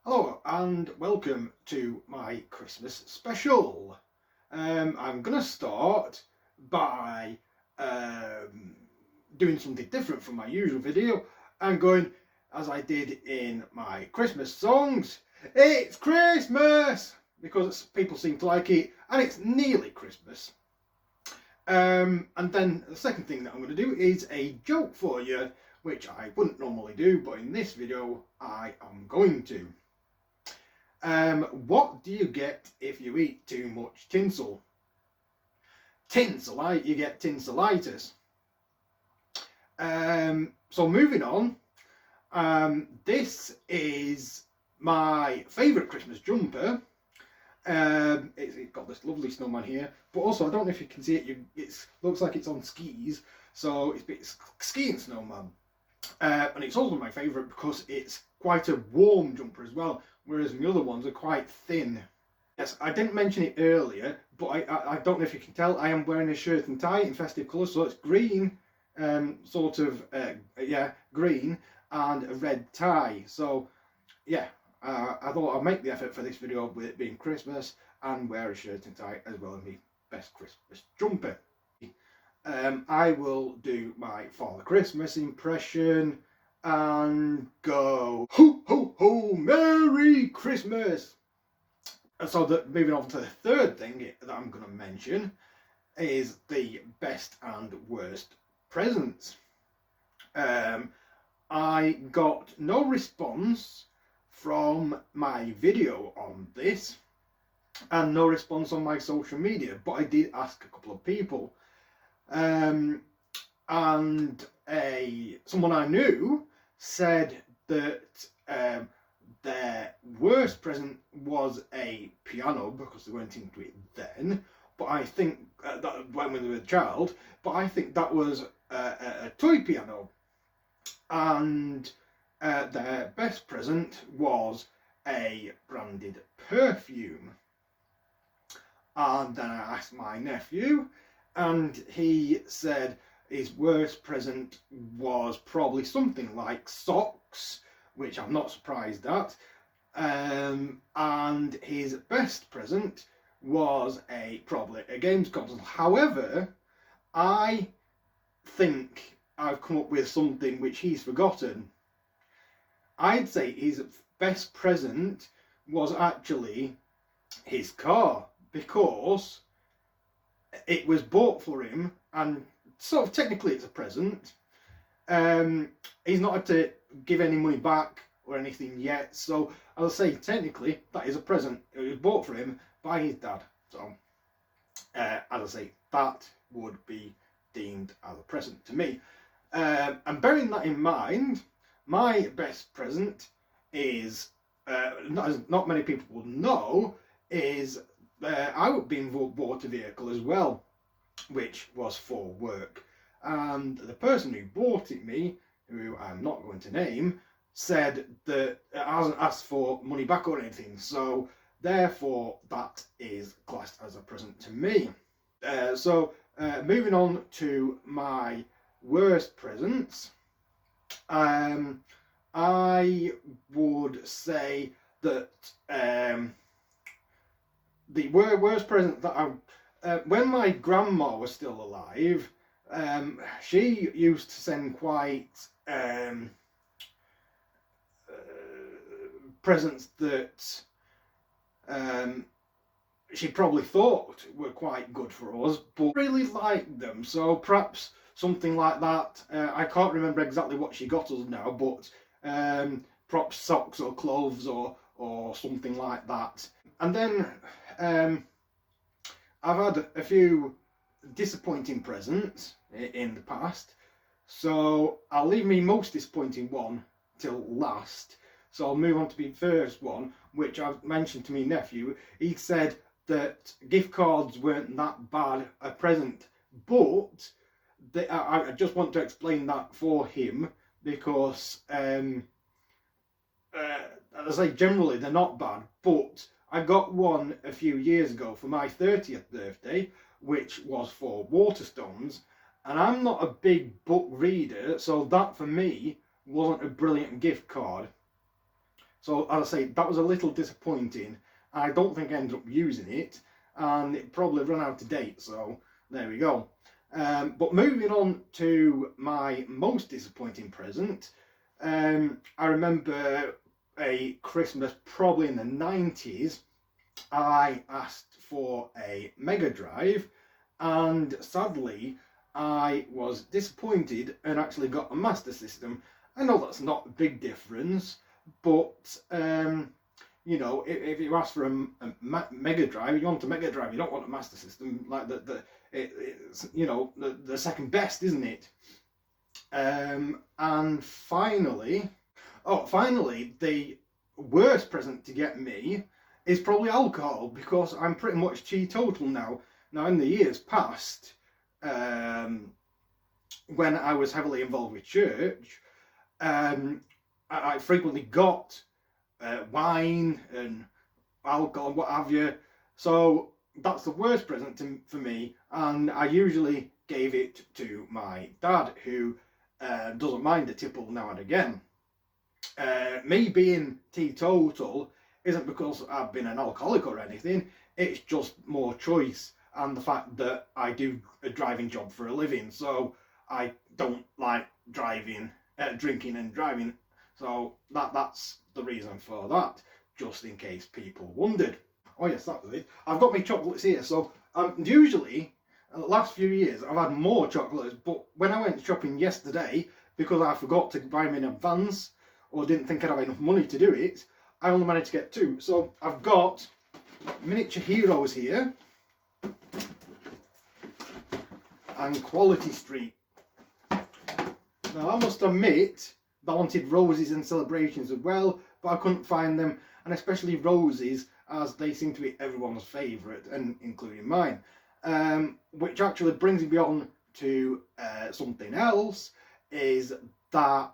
Hello and welcome to my Christmas special. I'm going to start by doing something different from my usual video and going as I did in my Christmas songs. It's Christmas! Because people seem to like it and it's nearly Christmas. And then the second thing that I'm going to do is a joke for you, which I wouldn't normally do, but in this video I am going to. What do you get if you eat too much tinsel? Tinselite, you get tinselitis. So moving on, this is my favourite Christmas jumper. It's got this lovely snowman here, but also I don't know if you can see it. It looks like it's on skis, so it's skiing snowman. And it's also my favourite because it's quite a warm jumper as well, whereas the other ones are quite thin. Yes, I didn't mention it earlier, but I don't know if you can tell, I am wearing a shirt and tie in festive colours, so it's green, green, and a red tie. So yeah, I thought I'd make the effort for this video with it being Christmas and wear a shirt and tie as well as my best Christmas jumper. I will do my Father Christmas impression and go ho ho ho Merry Christmas. And so moving on to the third thing that I'm going to mention is the best and worst presents. I got no response from my video on this and no response on my social media, but I did ask a couple of people. And someone I knew said that their worst present was a piano because they weren't into it then. But I think that when they were a child. But I think that was a toy piano, and their best present was a branded perfume. And then I asked my nephew, and he said his worst present was probably something like socks, which I'm not surprised at. And his best present was probably a games console. However, I think I've come up with something which he's forgotten. I'd say his best present was actually his car, because it was bought for him, and sort of technically it's a present. He's not had to give any money back or anything yet, so I'll say technically that is a present. It was bought for him by his dad, so as I say, that would be deemed as a present to me. And bearing that in mind, my best present is, not many people will know, is I've been bought a vehicle as well, which was for work. And the person who bought it me, who I'm not going to name, said that it hasn't asked for money back or anything. So therefore, that is classed as a present to me. Moving on to my worst presents, I would say that the worst present that when my grandma was still alive, she used to send quite presents that she probably thought were quite good for us, but really liked them. So perhaps something like that. I can't remember exactly what she got us now, but perhaps socks or clothes or something like that. And then I've had a few disappointing presents in the past, so I'll leave my most disappointing one till last. So I'll move on to the first one, which I've mentioned to my nephew. He said that gift cards weren't that bad a present, but I just want to explain that for him, because as I say, generally they're not bad, but I got one a few years ago for my 30th birthday, which was for Waterstones, and I'm not a big book reader, so that for me wasn't a brilliant gift card. So as I say, that was a little disappointing. I don't think I ended up using it, and it probably ran out of date, so there we go. But moving on to my most disappointing present, I remember a Christmas probably in the 90s, I asked for a Mega Drive, and sadly I was disappointed and actually got a Master System. I know that's not a big difference, but you know, if you ask for a Mega Drive, you want a Mega Drive, you don't want a Master System. Like it's, you know, the second best, isn't it? And finally, the worst present to get me is probably alcohol, because I'm pretty much teetotal now. Now, in the years past, when I was heavily involved with church, I frequently got wine and alcohol, what have you. So that's the worst present for me, and I usually gave it to my dad, who doesn't mind a tipple now and again. Me being teetotal isn't because I've been an alcoholic or anything, it's just more choice, and the fact that I do a driving job for a living, so I don't like drinking and driving, so that's the reason for that, just in case people wondered. Oh yes, that was it. I've got my chocolates here, so usually, the last few years, I've had more chocolates, but when I went shopping yesterday, because I forgot to buy them in advance, or didn't think I'd have enough money to do it, I only managed to get 2. So I've got Miniature Heroes here, and Quality Street. Now, I must admit that I wanted Roses and Celebrations as well, but I couldn't find them, and especially Roses, as they seem to be everyone's favourite, and including mine. Which actually brings me on to something else, is that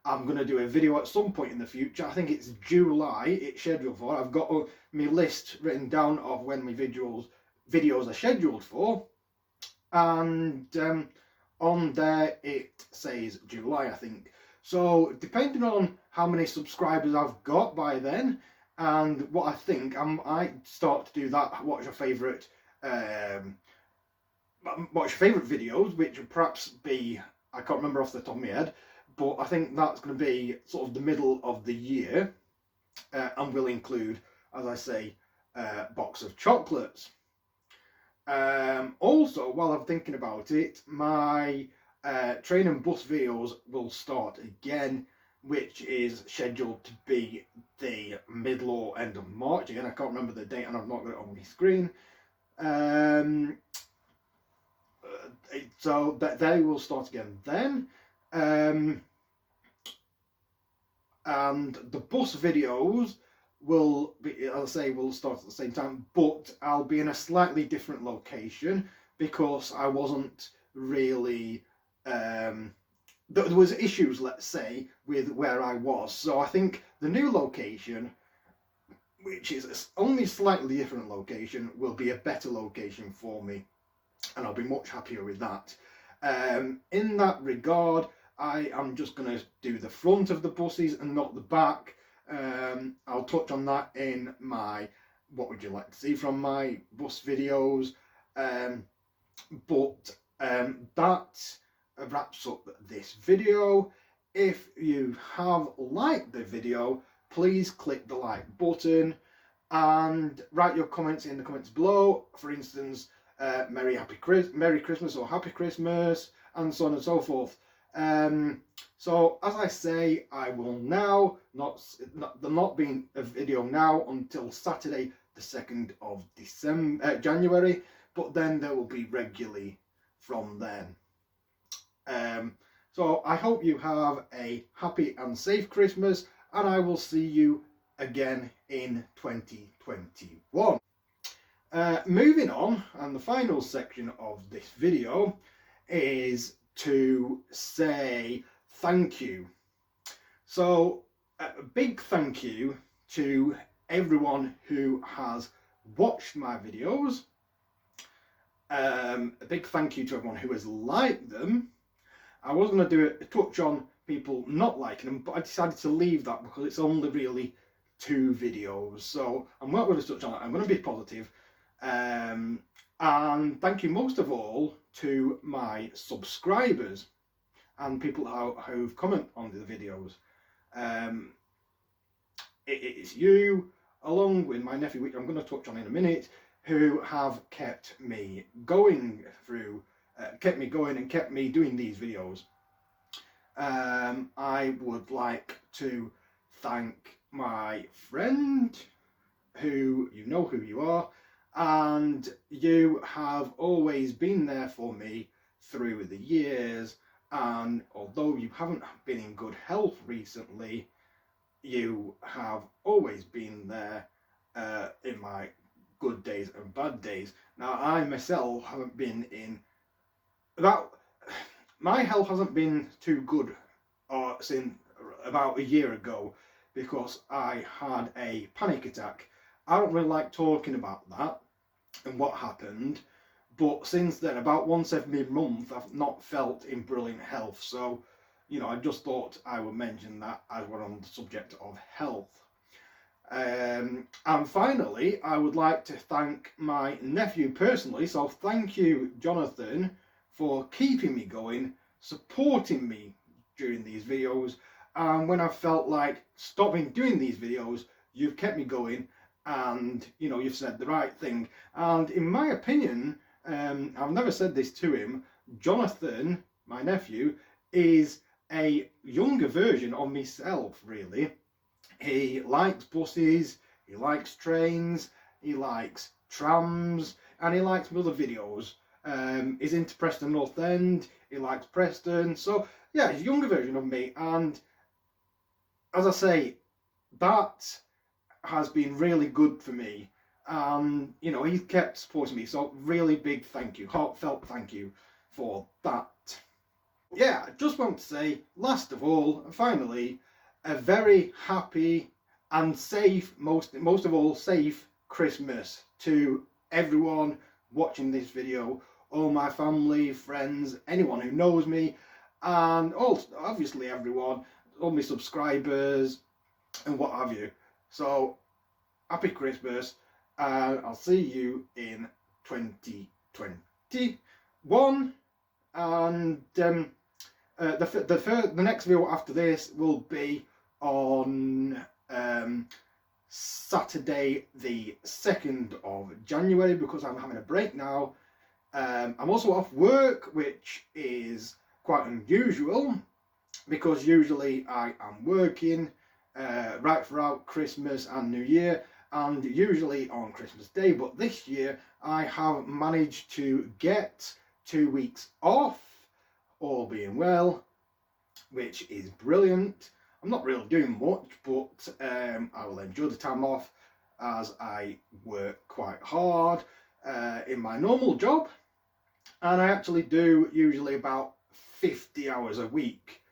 I'm going to do a video at some point in the future. I think it's July, it's scheduled for. I've got my list written down of when my videos are scheduled for, and on there it says July, I think. So depending on how many subscribers I've got by then, and what I think, I might start to do that. What's your favourite videos, which would perhaps be, I can't remember off the top of my head, but I think that's going to be sort of the middle of the year, and will include, as I say, a box of chocolates. Also, while I'm thinking about it, my train and bus videos will start again, which is scheduled to be the middle or end of March. Again, I can't remember the date, and I've not got it on my screen. So that they will start again then. And the bus videos will be, as I say, will start at the same time, but I'll be in a slightly different location, because I wasn't really there was issues, let's say, with where I was. So I think the new location, which is only slightly different location, will be a better location for me, and I'll be much happier with that. In that regard, I am just going to do the front of the buses and not the back. I'll touch on that in my what would you like to see from my bus videos, but that wraps up this video. If you have liked the video, please click the like button and write your comments in the comments below. For instance, Merry Christmas or Happy Christmas, and so on and so forth. So as I say, I will now not be a video now until Saturday the 2nd of January, but then there will be regularly from then. So I hope you have a happy and safe Christmas, and I will see you again in 2021. Moving on, and the final section of this video is to say thank you. So a big thank you to everyone who has watched my videos. A big thank you to everyone who has liked them. I was going to do a touch on people not liking them, but I decided to leave that because it's only really 2 videos. So I'm not going to touch on it. I'm going to be positive. And thank you most of all to my subscribers and people who've commented on the videos. It's you, along with my nephew, which I'm going to touch on in a minute, who have kept me going through, kept me going and kept me doing these videos. I would like to thank my friend, who you know who you are, and you have always been there for me through the years. And although you haven't been in good health recently, you have always been there in my good days and bad days. Now, I myself haven't been in my health hasn't been too good since about a year ago, because I had a panic attack. I don't really like talking about that and what happened, but since then, about once every month, I've not felt in brilliant health. So, I just thought I would mention that as we're on the subject of health. And finally, I would like to thank my nephew personally. So thank you, Jonathan, for keeping me going, supporting me during these videos. And when I felt like stopping doing these videos, you've kept me going, and you've said the right thing. And in my opinion, I've never said this to him, Jonathan, my nephew, is a younger version of myself, really. He likes buses, he likes trains, he likes trams, and he likes other videos. He's into Preston North End, he likes Preston, so yeah, he's a younger version of me. And as I say, that has been really good for me. He's kept supporting me, so really big thank you, heartfelt thank you for that. Yeah, I just want to say, last of all, finally, a very happy and safe, most of all, safe Christmas to everyone watching this video, all my family, friends, anyone who knows me, and also, obviously, everyone, all my subscribers, and what have you. So, happy Christmas, and I'll see you in 2021, and the next video after this will be on Saturday the 2nd of January, because I'm having a break now. I'm also off work, which is quite unusual, because usually I am working right throughout Christmas and New Year, and usually on Christmas Day, but this year I have managed to get 2 weeks off, all being well, which is brilliant. I'm not really doing much, but I will enjoy the time off, as I work quite hard in my normal job, and I actually do usually about 50 hours a week,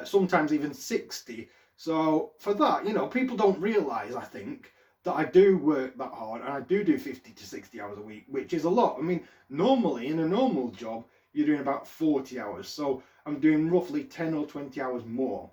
sometimes even 60. So for that, people don't realise, I think, that I do work that hard, and I do 50 to 60 hours a week, which is a lot. I mean, normally in a normal job, you're doing about 40 hours, so I'm doing roughly 10 or 20 hours more.